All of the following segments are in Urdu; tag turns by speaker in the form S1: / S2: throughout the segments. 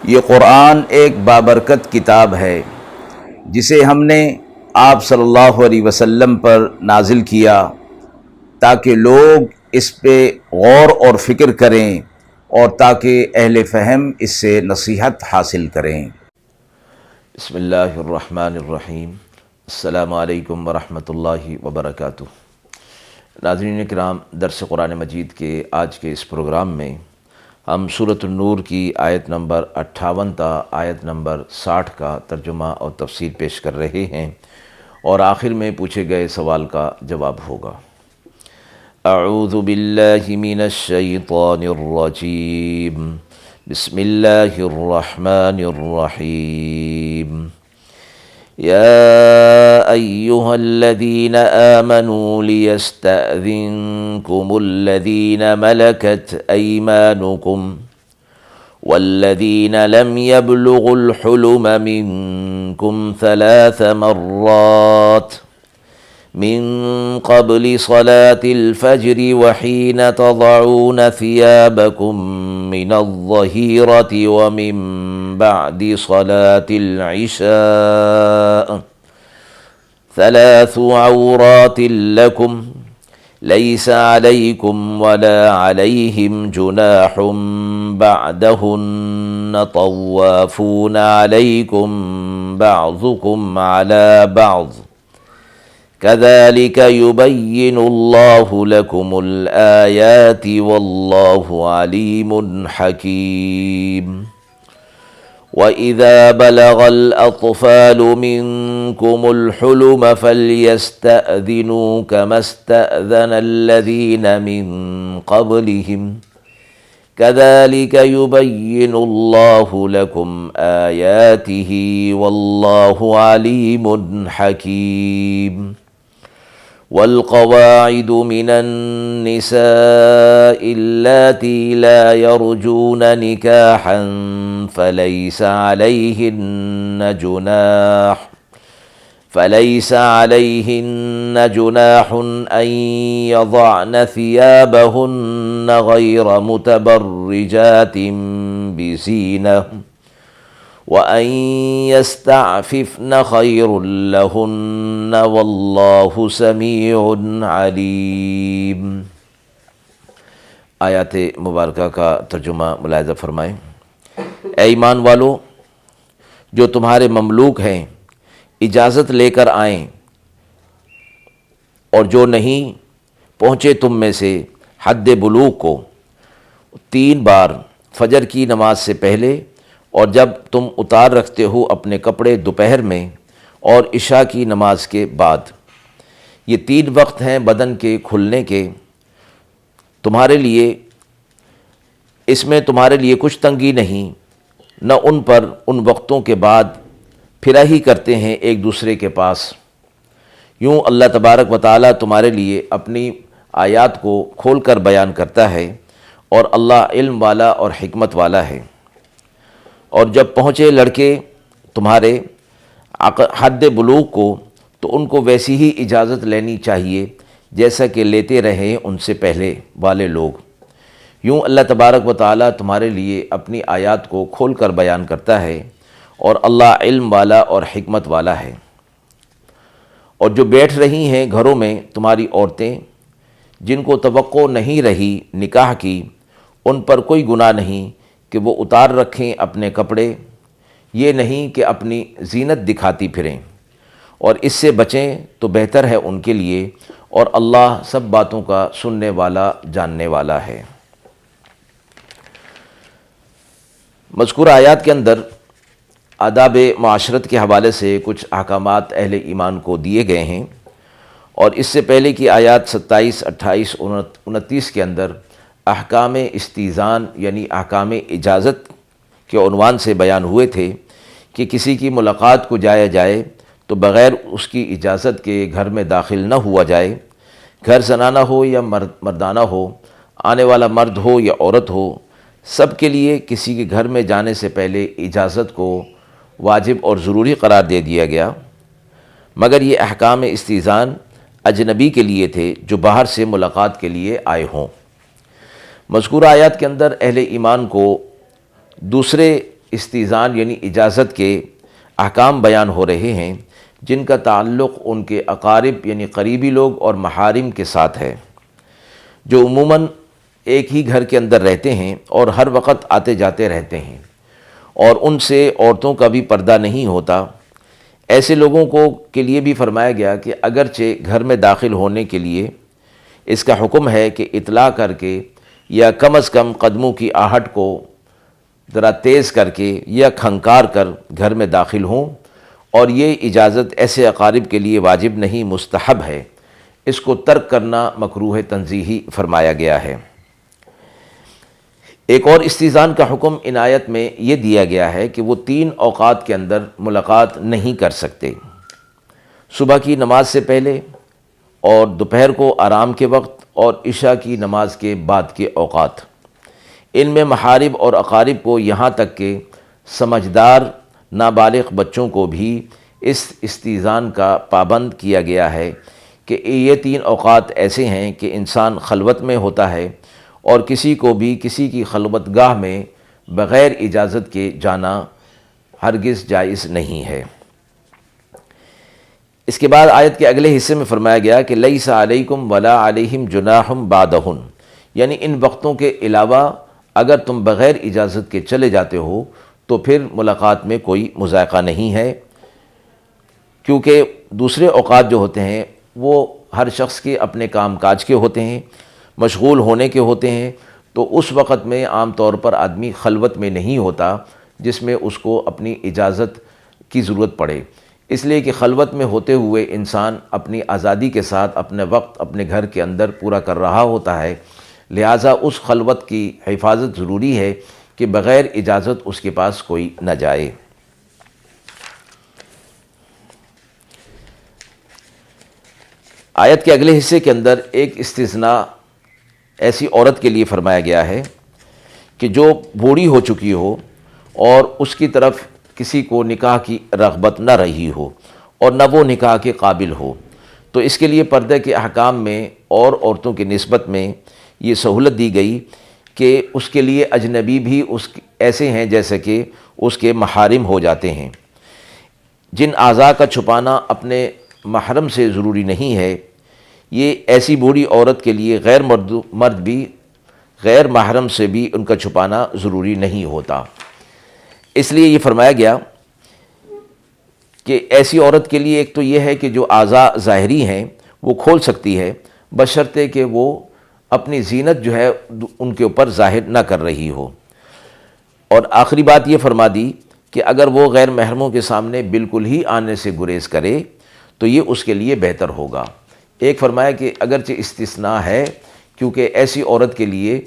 S1: یہ قرآن ایک بابرکت کتاب ہے جسے ہم نے آپ صلی اللہ علیہ وسلم پر نازل کیا تاکہ لوگ اس پہ غور اور فکر کریں اور تاکہ اہل فہم اس سے نصیحت حاصل کریں۔ بسم اللہ الرحمن الرحیم۔ السلام علیکم ورحمۃ اللہ وبرکاتہ۔ ناظرین کرام، درس قرآن مجید کے آج کے اس پروگرام میں ہم سورۃ النور کی آیت نمبر 58 تا آیت نمبر 60 کا ترجمہ اور تفسیر پیش کر رہے ہیں، اور آخر میں پوچھے گئے سوال کا جواب ہوگا۔ اعوذ باللہ من الشیطان الرجیم، بسم اللہ الرحمن الرحیم۔ يا أيها الذين آمنوا ليستأذنكم الذين ملكت أيمانكم والذين لم يبلغوا الحلم منكم 3 مرات من قبل صلاة الفجر وحين تضعون ثيابكم من الظهيرة ومن بعد صلاة العشاء 3 عورات لكم ليس عليكم ولا عليهم جناح بعدهن طوافون عليكم بعضكم على بعض كذلك يبين الله لكم الآيات والله عليم حكيم۔ وَإِذَا بَلَغَ الْأَطْفَالُ مِنكُمُ الْحُلُمَ فَلْيَسْتَأْذِنُوا كَمَا اسْتَأْذَنَ الَّذِينَ مِن قَبْلِهِمْ كَذَلِكَ يُبَيِّنُ اللَّهُ لَكُمْ آيَاتِهِ وَاللَّهُ عَلِيمٌ حَكِيمٌ۔ والقواعد من النساء اللاتي لا يرجون نكاحا فليس عليهن جناح أن يضعن ثيابهن غير متبرجات بزينة وَأَن يَسْتَعْفِفْنَ خَيْرٌ لَهُنَّ وَاللَّهُ سَمِيعٌ عَلِيمٌ۔ آیات مبارکہ کا ترجمہ ملاحظہ فرمائیں۔ اے ایمان والو، جو تمہارے مملوک ہیں اجازت لے کر آئیں، اور جو نہیں پہنچے تم میں سے حد بلوغ کو 3 بار فجر کی نماز سے پہلے، اور جب تم اتار رکھتے ہو اپنے کپڑے دوپہر میں اور عشاء کی نماز کے بعد۔ یہ 3 وقت ہیں بدن کے کھلنے کے، تمہارے لیے اس میں تمہارے لیے کچھ تنگی نہیں، نہ ان پر ان وقتوں کے بعد پھرا ہی کرتے ہیں ایک دوسرے کے پاس۔ یوں اللہ تبارک و تعالیٰ تمہارے لیے اپنی آیات کو کھول کر بیان کرتا ہے، اور اللہ علم والا اور حکمت والا ہے۔ اور جب پہنچے لڑکے تمہارے حد بلوغ کو، تو ان کو ویسی ہی اجازت لینی چاہیے جیسا کہ لیتے رہے ان سے پہلے والے لوگ۔ یوں اللہ تبارک و تعالیٰ تمہارے لیے اپنی آیات کو کھول کر بیان کرتا ہے، اور اللہ علم والا اور حکمت والا ہے۔ اور جو بیٹھ رہی ہیں گھروں میں تمہاری عورتیں، جن کو توقع نہیں رہی نکاح کی، ان پر کوئی گناہ نہیں کہ وہ اتار رکھیں اپنے کپڑے، یہ نہیں کہ اپنی زینت دکھاتی پھریں، اور اس سے بچیں تو بہتر ہے ان کے لیے، اور اللہ سب باتوں کا سننے والا جاننے والا ہے۔ مذکورہ آیات کے اندر آداب معاشرت کے حوالے سے کچھ احکامات اہل ایمان کو دیے گئے ہیں، اور اس سے پہلے کی آیات 27، 28، 29 کے اندر احکام استئذان یعنی احکام اجازت کے عنوان سے بیان ہوئے تھے کہ کسی کی ملاقات کو جایا جائے تو بغیر اس کی اجازت کے گھر میں داخل نہ ہوا جائے، گھر زنانہ ہو یا مردانہ ہو، آنے والا مرد ہو یا عورت ہو، سب کے لیے کسی کے گھر میں جانے سے پہلے اجازت کو واجب اور ضروری قرار دے دیا گیا، مگر یہ احکام استئذان اجنبی کے لیے تھے جو باہر سے ملاقات کے لیے آئے ہوں۔ مذکورہ آیات کے اندر اہل ایمان کو دوسرے استئذان یعنی اجازت کے احکام بیان ہو رہے ہیں جن کا تعلق ان کے اقارب یعنی قریبی لوگ اور محارم کے ساتھ ہے، جو عموماً ایک ہی گھر کے اندر رہتے ہیں اور ہر وقت آتے جاتے رہتے ہیں، اور ان سے عورتوں کا بھی پردہ نہیں ہوتا۔ ایسے لوگوں کے لیے بھی فرمایا گیا کہ اگرچہ گھر میں داخل ہونے کے لیے اس کا حکم ہے کہ اطلاع کر کے یا کم از کم قدموں کی آہٹ کو ذرا تیز کر کے یا کھنکار کر گھر میں داخل ہوں، اور یہ اجازت ایسے اقارب کے لیے واجب نہیں، مستحب ہے، اس کو ترک کرنا مکروہ تنزیہی فرمایا گیا ہے۔ ایک اور استئذان کا حکم ان آیت میں یہ دیا گیا ہے کہ وہ 3 اوقات کے اندر ملاقات نہیں کر سکتے، صبح کی نماز سے پہلے اور دوپہر کو آرام کے وقت اور عشاء کی نماز کے بعد کے اوقات۔ ان میں محارم اور اقارب کو یہاں تک کہ سمجھدار نابالغ بچوں کو بھی اس استئذان کا پابند کیا گیا ہے کہ یہ 3 اوقات ایسے ہیں کہ انسان خلوت میں ہوتا ہے اور کسی کو بھی کسی کی خلوت گاہ میں بغیر اجازت کے جانا ہرگز جائز نہیں ہے۔ اس کے بعد آیت کے اگلے حصے میں فرمایا گیا کہ لیس علیکم ولا علیہم جناح بعدہن، یعنی ان وقتوں کے علاوہ اگر تم بغیر اجازت کے چلے جاتے ہو تو پھر ملاقات میں کوئی مضائقہ نہیں ہے، کیونکہ دوسرے اوقات جو ہوتے ہیں وہ ہر شخص کے اپنے کام کاج کے ہوتے ہیں، مشغول ہونے کے ہوتے ہیں، تو اس وقت میں عام طور پر آدمی خلوت میں نہیں ہوتا جس میں اس کو اپنی اجازت کی ضرورت پڑے، اس لیے کہ خلوت میں ہوتے ہوئے انسان اپنی آزادی کے ساتھ اپنے وقت اپنے گھر کے اندر پورا کر رہا ہوتا ہے، لہٰذا اس خلوت کی حفاظت ضروری ہے کہ بغیر اجازت اس کے پاس کوئی نہ جائے۔ آیت کے اگلے حصے کے اندر ایک استثناء ایسی عورت کے لیے فرمایا گیا ہے کہ جو بوڑھی ہو چکی ہو اور اس کی طرف کسی کو نکاح کی رغبت نہ رہی ہو اور نہ وہ نکاح کے قابل ہو، تو اس کے لیے پردے کے احکام میں اور عورتوں کی نسبت میں یہ سہولت دی گئی کہ اس کے لیے اجنبی بھی ایسے ہیں جیسے کہ اس کے محارم ہو جاتے ہیں۔ جن اعضاء کا چھپانا اپنے محرم سے ضروری نہیں ہے، یہ ایسی بوڑھی عورت کے لیے غیر مرد بھی غیر محرم سے بھی ان کا چھپانا ضروری نہیں ہوتا۔ اس لیے یہ فرمایا گیا کہ ایسی عورت کے لیے ایک تو یہ ہے کہ جو اعضاء ظاہری ہیں وہ کھول سکتی ہے، بشرطے کہ وہ اپنی زینت جو ہے ان کے اوپر ظاہر نہ کر رہی ہو، اور آخری بات یہ فرما دی کہ اگر وہ غیر محرموں کے سامنے بالکل ہی آنے سے گریز کرے تو یہ اس کے لیے بہتر ہوگا۔ ایک فرمایا کہ اگرچہ استثناء ہے، کیونکہ ایسی عورت کے لیے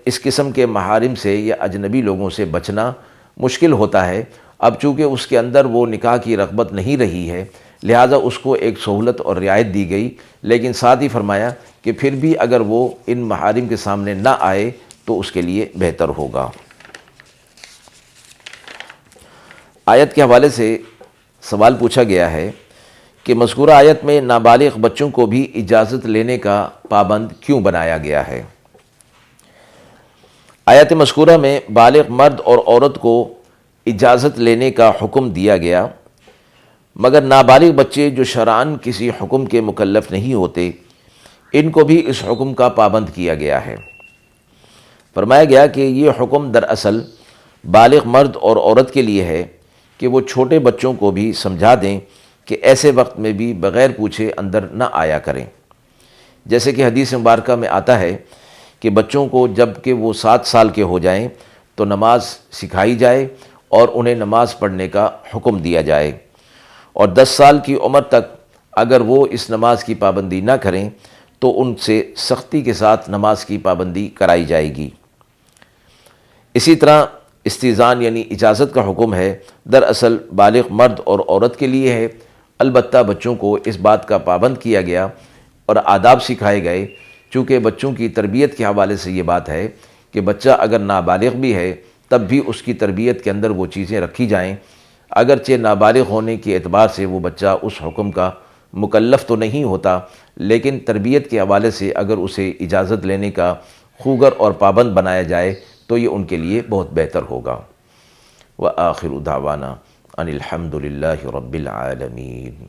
S1: اس قسم کے محارم سے یا اجنبی لوگوں سے بچنا مشکل ہوتا ہے، اب چونکہ اس کے اندر وہ نکاح کی رغبت نہیں رہی ہے لہٰذا اس کو ایک سہولت اور رعایت دی گئی، لیکن ساتھ ہی فرمایا کہ پھر بھی اگر وہ ان محارم کے سامنے نہ آئے تو اس کے لیے بہتر ہوگا۔ آیت کے حوالے سے سوال پوچھا گیا ہے کہ مذکورہ آیت میں نابالغ بچوں کو بھی اجازت لینے کا پابند کیوں بنایا گیا ہے؟ آیت مذکورہ میں بالغ مرد اور عورت کو اجازت لینے کا حکم دیا گیا، مگر نابالغ بچے جو شرعاً کسی حکم کے مکلف نہیں ہوتے ان کو بھی اس حکم کا پابند کیا گیا ہے۔ فرمایا گیا کہ یہ حکم دراصل بالغ مرد اور عورت کے لیے ہے کہ وہ چھوٹے بچوں کو بھی سمجھا دیں کہ ایسے وقت میں بھی بغیر پوچھے اندر نہ آیا کریں، جیسے کہ حدیث مبارکہ میں آتا ہے کہ بچوں کو جب کہ وہ 7 سال کے ہو جائیں تو نماز سکھائی جائے اور انہیں نماز پڑھنے کا حکم دیا جائے، اور 10 سال کی عمر تک اگر وہ اس نماز کی پابندی نہ کریں تو ان سے سختی کے ساتھ نماز کی پابندی کرائی جائے گی۔ اسی طرح استئذان یعنی اجازت کا حکم ہے دراصل بالغ مرد اور عورت کے لیے ہے، البتہ بچوں کو اس بات کا پابند کیا گیا اور آداب سکھائے گئے، چونکہ بچوں کی تربیت کے حوالے سے یہ بات ہے کہ بچہ اگر نابالغ بھی ہے تب بھی اس کی تربیت کے اندر وہ چیزیں رکھی جائیں، اگرچہ نابالغ ہونے کے اعتبار سے وہ بچہ اس حکم کا مکلف تو نہیں ہوتا، لیکن تربیت کے حوالے سے اگر اسے اجازت لینے کا خوگر اور پابند بنایا جائے تو یہ ان کے لیے بہت بہتر ہوگا۔ وآخر دعوانا ان الحمد للہ رب العالمین۔